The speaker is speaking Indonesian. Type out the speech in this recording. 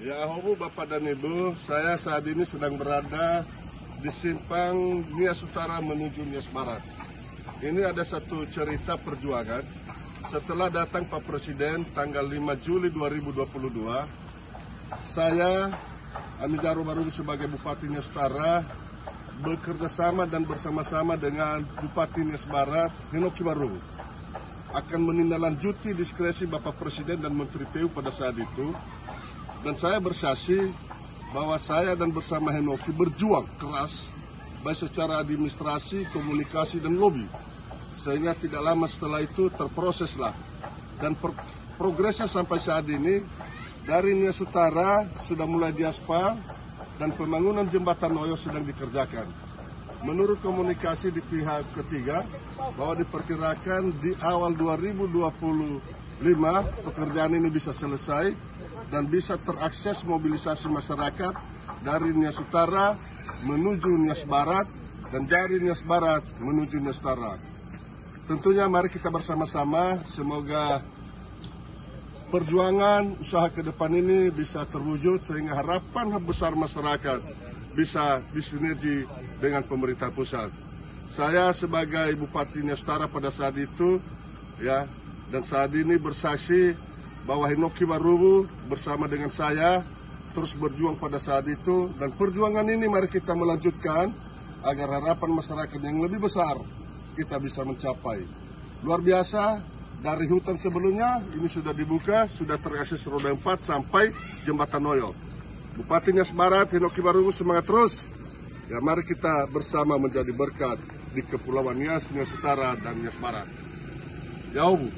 Ya, hobu Bapak dan Ibu, saya saat ini sedang berada di simpang Nias Utara menuju Nias Barat. Ini ada satu cerita perjuangan. Setelah datang Pak Presiden tanggal 5 Juli 2022, saya, Ami Jarum Baru sebagai Bupati Nias Utara, bekerja sama dan bersama-sama dengan Bupati Nias Barat, Henoki Baru, akan menindaklanjuti diskresi Bapak Presiden dan Menteri PU pada saat itu. Dan saya bersaksi bahwa saya dan bersama Henoki berjuang keras, baik secara administrasi, komunikasi, dan lobby. Sehingga tidak lama setelah itu terproseslah. Dan progresnya sampai saat ini, dari Nias Utara sudah mulai diaspal, dan pembangunan jembatan Noyo sedang dikerjakan. Menurut komunikasi di pihak ketiga, bahwa diperkirakan di awal 2025 pekerjaan ini bisa selesai, dan bisa terakses mobilisasi masyarakat dari Nias Utara menuju Nias Barat dan dari Nias Barat menuju Nias Utara. Tentunya mari kita bersama-sama, semoga perjuangan usaha ke depan ini bisa terwujud sehingga harapan besar masyarakat bisa disinergi dengan pemerintah pusat. Saya sebagai Bupati Nias Utara pada saat itu, ya, dan saat ini bersaksi bahwa Henoki Baru bersama dengan saya terus berjuang pada saat itu, dan perjuangan ini mari kita melanjutkan agar harapan masyarakat yang lebih besar kita bisa mencapai. Luar biasa, dari hutan sebelumnya ini sudah dibuka, sudah terakses roda 4 sampai jembatan Noyo. Bupati Nias Barat, Henoki Baru, semangat terus. Ya, mari kita bersama menjadi berkat di Kepulauan Nias, Nias Utara, dan Nias Barat. Ya, Bu.